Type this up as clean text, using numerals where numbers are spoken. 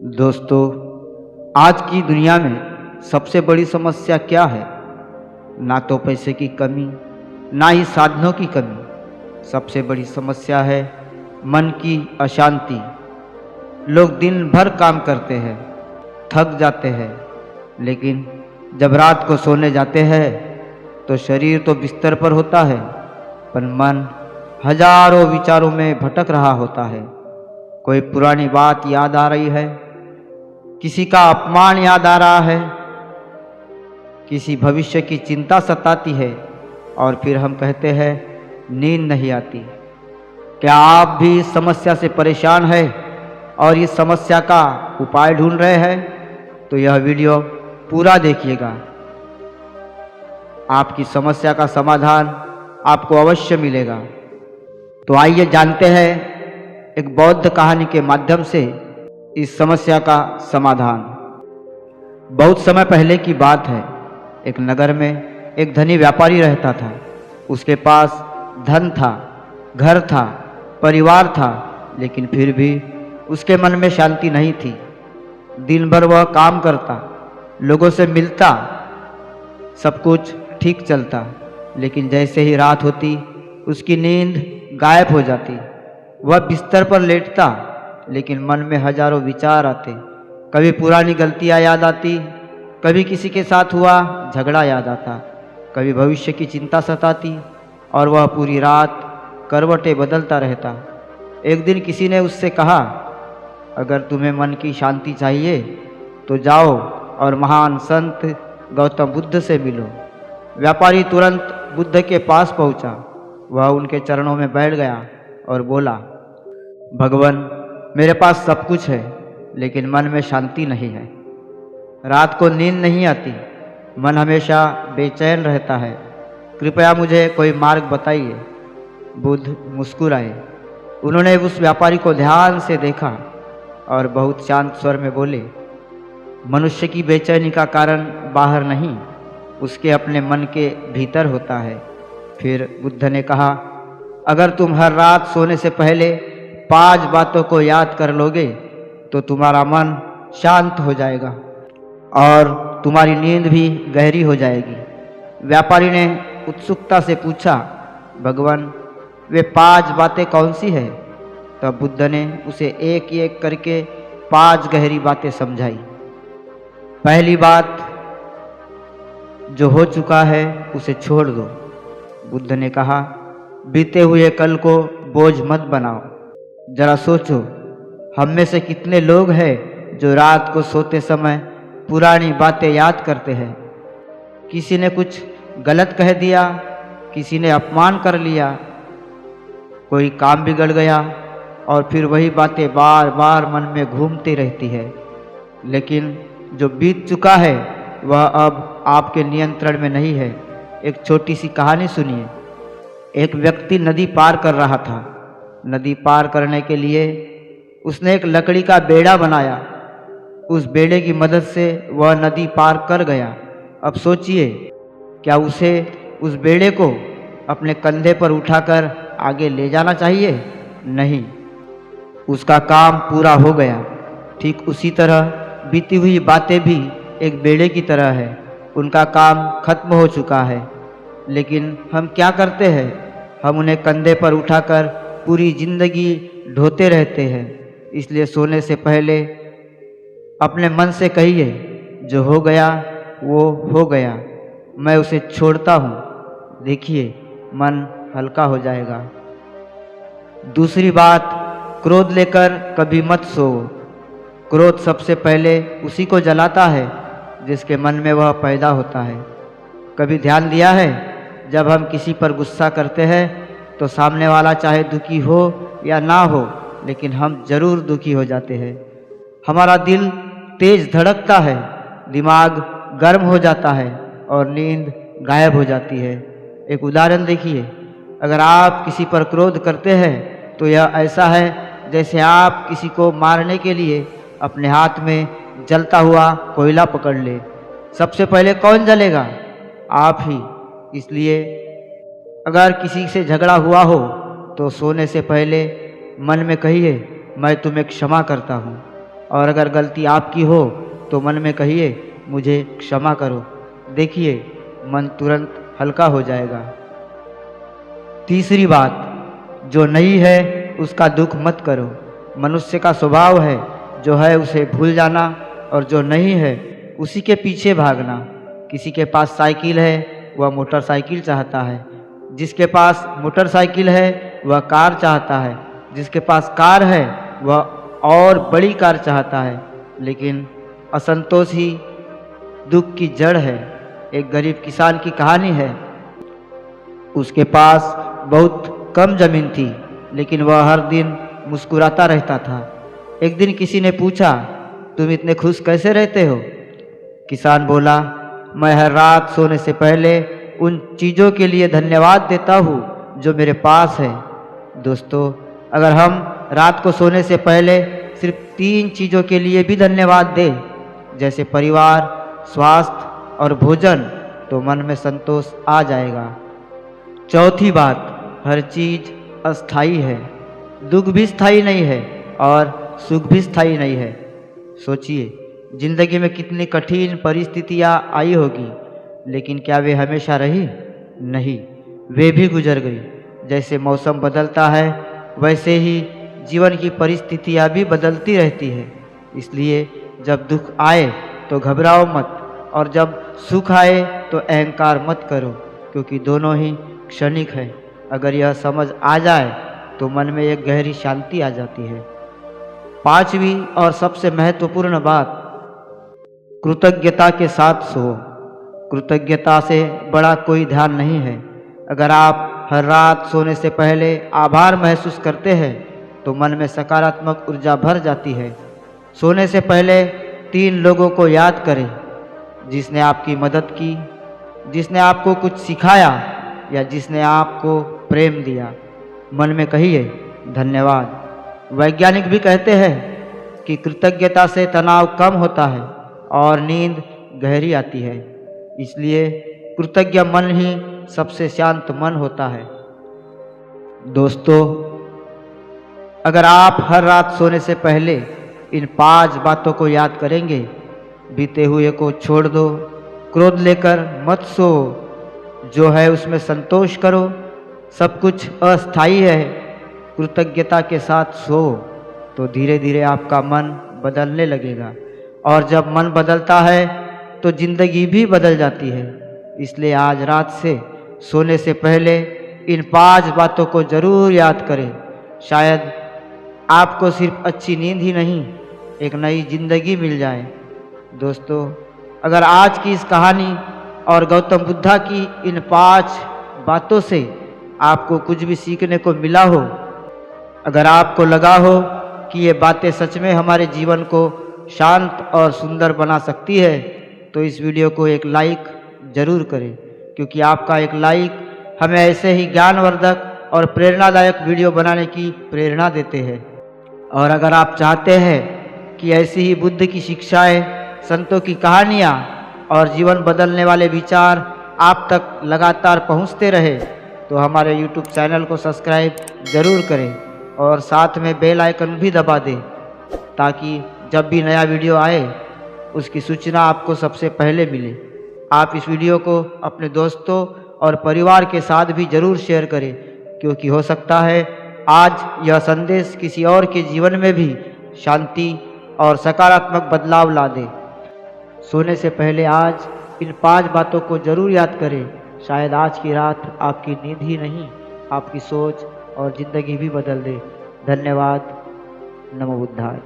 दोस्तों, आज की दुनिया में सबसे बड़ी समस्या क्या है? ना तो पैसे की कमी, ना ही साधनों की कमी। सबसे बड़ी समस्या है मन की अशांति। लोग दिन भर काम करते हैं, थक जाते हैं, लेकिन जब रात को सोने जाते हैं तो शरीर तो बिस्तर पर होता है, पर मन हजारों विचारों में भटक रहा होता है। कोई पुरानी बात याद आ रही है, किसी का अपमान याद आ रहा है, किसी भविष्य की चिंता सताती है, और फिर हम कहते हैं नींद नहीं आती। क्या आप भी इस समस्या से परेशान हैं और इस समस्या का उपाय ढूंढ रहे हैं? तो यह वीडियो पूरा देखिएगा। आपकी समस्या का समाधान आपको अवश्य मिलेगा। तो आइए जानते हैं एक बौद्ध कहानी के माध्यम से इस समस्या का समाधान। बहुत समय पहले की बात है। एक नगर में एक धनी व्यापारी रहता था। उसके पास धन था, घर था, परिवार था, लेकिन फिर भी उसके मन में शांति नहीं थी। दिन भर वह काम करता, लोगों से मिलता, सब कुछ ठीक चलता, लेकिन जैसे ही रात होती उसकी नींद गायब हो जाती। वह बिस्तर पर लेटता, लेकिन मन में हजारों विचार आते। कभी पुरानी गलतियां याद आती, कभी किसी के साथ हुआ झगड़ा याद आता, कभी भविष्य की चिंता सताती, और वह पूरी रात करवटें बदलता रहता। एक दिन किसी ने उससे कहा, अगर तुम्हें मन की शांति चाहिए तो जाओ और महान संत गौतम बुद्ध से मिलो। व्यापारी तुरंत बुद्ध के पास पहुंचा। वह उनके चरणों में बैठ गया और बोला, भगवान, मेरे पास सब कुछ है, लेकिन मन में शांति नहीं है। रात को नींद नहीं आती, मन हमेशा बेचैन रहता है। कृपया मुझे कोई मार्ग बताइए। बुद्ध मुस्कुराए। उन्होंने उस व्यापारी को ध्यान से देखा और बहुत शांत स्वर में बोले, मनुष्य की बेचैनी का कारण बाहर नहीं, उसके अपने मन के भीतर होता है। फिर बुद्ध ने कहा, अगर तुम हर रात सोने से पहले 5 बातों को याद कर लोगे तो तुम्हारा मन शांत हो जाएगा और तुम्हारी नींद भी गहरी हो जाएगी। व्यापारी ने उत्सुकता से पूछा, भगवान, वे 5 बातें कौन सी है? तब बुद्ध ने उसे एक एक करके 5 गहरी बातें समझाई। पहली बात, जो हो चुका है उसे छोड़ दो। बुद्ध ने कहा, बीते हुए कल को बोझ मत बनाओ। जरा सोचो, हम में से कितने लोग हैं जो रात को सोते समय पुरानी बातें याद करते हैं। किसी ने कुछ गलत कह दिया, किसी ने अपमान कर लिया, कोई काम बिगड़ गया, और फिर वही बातें बार बार मन में घूमती रहती है। लेकिन जो बीत चुका है वह अब आपके नियंत्रण में नहीं है। एक छोटी सी कहानी सुनिए। एक व्यक्ति नदी पार कर रहा था। नदी पार करने के लिए उसने एक लकड़ी का बेड़ा बनाया। उस बेड़े की मदद से वह नदी पार कर गया। अब सोचिए, क्या उसे उस बेड़े को अपने कंधे पर उठाकर आगे ले जाना चाहिए? नहीं, उसका काम पूरा हो गया। ठीक उसी तरह बीती हुई बातें भी एक बेड़े की तरह है। उनका काम खत्म हो चुका है, लेकिन हम क्या करते हैं? हम उन्हें कंधे पर उठाकर पूरी जिंदगी ढोते रहते हैं। इसलिए सोने से पहले अपने मन से कहिए, जो हो गया वो हो गया, मैं उसे छोड़ता हूँ। देखिए, मन हल्का हो जाएगा। दूसरी बात, क्रोध लेकर कभी मत सोओ। क्रोध सबसे पहले उसी को जलाता है जिसके मन में वह पैदा होता है। कभी ध्यान दिया है, जब हम किसी पर गुस्सा करते हैं तो सामने वाला चाहे दुखी हो या ना हो, लेकिन हम जरूर दुखी हो जाते हैं। हमारा दिल तेज धड़कता है, दिमाग गर्म हो जाता है और नींद गायब हो जाती है। एक उदाहरण देखिए, अगर आप किसी पर क्रोध करते हैं तो यह ऐसा है जैसे आप किसी को मारने के लिए अपने हाथ में जलता हुआ कोयला पकड़ ले। सबसे पहले कौन जलेगा? आप ही। इसलिए अगर किसी से झगड़ा हुआ हो तो सोने से पहले मन में कहिए, मैं तुम्हें क्षमा करता हूँ, और अगर गलती आपकी हो तो मन में कहिए मुझे क्षमा करो। देखिए मन तुरंत हल्का हो जाएगा। तीसरी बात, जो नहीं है उसका दुख मत करो। मनुष्य का स्वभाव है जो है उसे भूल जाना और जो नहीं है उसी के पीछे भागना। किसी के पास साइकिल है वह मोटरसाइकिल चाहता है, जिसके पास मोटरसाइकिल है वह कार चाहता है, जिसके पास कार है वह और बड़ी कार चाहता है। लेकिन असंतोष ही दुख की जड़ है। एक गरीब किसान की कहानी है। उसके पास बहुत कम जमीन थी, लेकिन वह हर दिन मुस्कुराता रहता था। एक दिन किसी ने पूछा, तुम इतने खुश कैसे रहते हो? किसान बोला, मैं हर रात सोने से पहले उन चीज़ों के लिए धन्यवाद देता हूँ जो मेरे पास है। दोस्तों, अगर हम रात को सोने से पहले सिर्फ 3 चीज़ों के लिए भी धन्यवाद दें, जैसे परिवार, स्वास्थ्य और भोजन, तो मन में संतोष आ जाएगा। चौथी बात, हर चीज़ अस्थाई है। दुख भी स्थायी नहीं है और सुख भी स्थायी नहीं है। सोचिए, जिंदगी में कितनी कठिन परिस्थितियाँ आई होगी, लेकिन क्या वे हमेशा रही? नहीं, वे भी गुजर गई। जैसे मौसम बदलता है वैसे ही जीवन की परिस्थितियाँ भी बदलती रहती है। इसलिए जब दुख आए तो घबराओ मत, और जब सुख आए तो अहंकार मत करो, क्योंकि दोनों ही क्षणिक है। अगर यह समझ आ जाए तो मन में एक गहरी शांति आ जाती है। पांचवी और सबसे महत्वपूर्ण बात, कृतज्ञता के साथ सो। कृतज्ञता से बड़ा कोई ध्यान नहीं है। अगर आप हर रात सोने से पहले आभार महसूस करते हैं तो मन में सकारात्मक ऊर्जा भर जाती है। सोने से पहले 3 लोगों को याद करें, जिसने आपकी मदद की, जिसने आपको कुछ सिखाया या जिसने आपको प्रेम दिया। मन में कहिए धन्यवाद। वैज्ञानिक भी कहते हैं कि कृतज्ञता से तनाव कम होता है और नींद गहरी आती है। इसलिए कृतज्ञ मन ही सबसे शांत मन होता है। दोस्तों, अगर आप हर रात सोने से पहले इन 5 बातों को याद करेंगे, बीते हुए को छोड़ दो, क्रोध लेकर मत सो, जो है उसमें संतोष करो, सब कुछ अस्थाई है, कृतज्ञता के साथ सो, तो धीरे धीरे आपका मन बदलने लगेगा। और जब मन बदलता है तो जिंदगी भी बदल जाती है। इसलिए आज रात से सोने से पहले इन 5 बातों को ज़रूर याद करें। शायद आपको सिर्फ अच्छी नींद ही नहीं, एक नई जिंदगी मिल जाए। दोस्तों, अगर आज की इस कहानी और गौतम बुद्धा की इन 5 बातों से आपको कुछ भी सीखने को मिला हो, अगर आपको लगा हो कि ये बातें सच में हमारे जीवन को शांत और सुंदर बना सकती है, तो इस वीडियो को एक लाइक ज़रूर करें, क्योंकि आपका एक लाइक हमें ऐसे ही ज्ञानवर्धक और प्रेरणादायक वीडियो बनाने की प्रेरणा देते हैं। और अगर आप चाहते हैं कि ऐसी ही बुद्ध की शिक्षाएं, संतों की कहानियाँ और जीवन बदलने वाले विचार आप तक लगातार पहुँचते रहे, तो हमारे YouTube चैनल को सब्सक्राइब ज़रूर करें और साथ में बेल आइकन भी दबा दें, ताकि जब भी नया वीडियो आए उसकी सूचना आपको सबसे पहले मिले। आप इस वीडियो को अपने दोस्तों और परिवार के साथ भी ज़रूर शेयर करें, क्योंकि हो सकता है आज यह संदेश किसी और के जीवन में भी शांति और सकारात्मक बदलाव ला दे। सोने से पहले आज इन 5 बातों को ज़रूर याद करें। शायद आज की रात आपकी नींद ही नहीं, आपकी सोच और ज़िंदगी भी बदल दे। धन्यवाद। नमो बुद्धाय।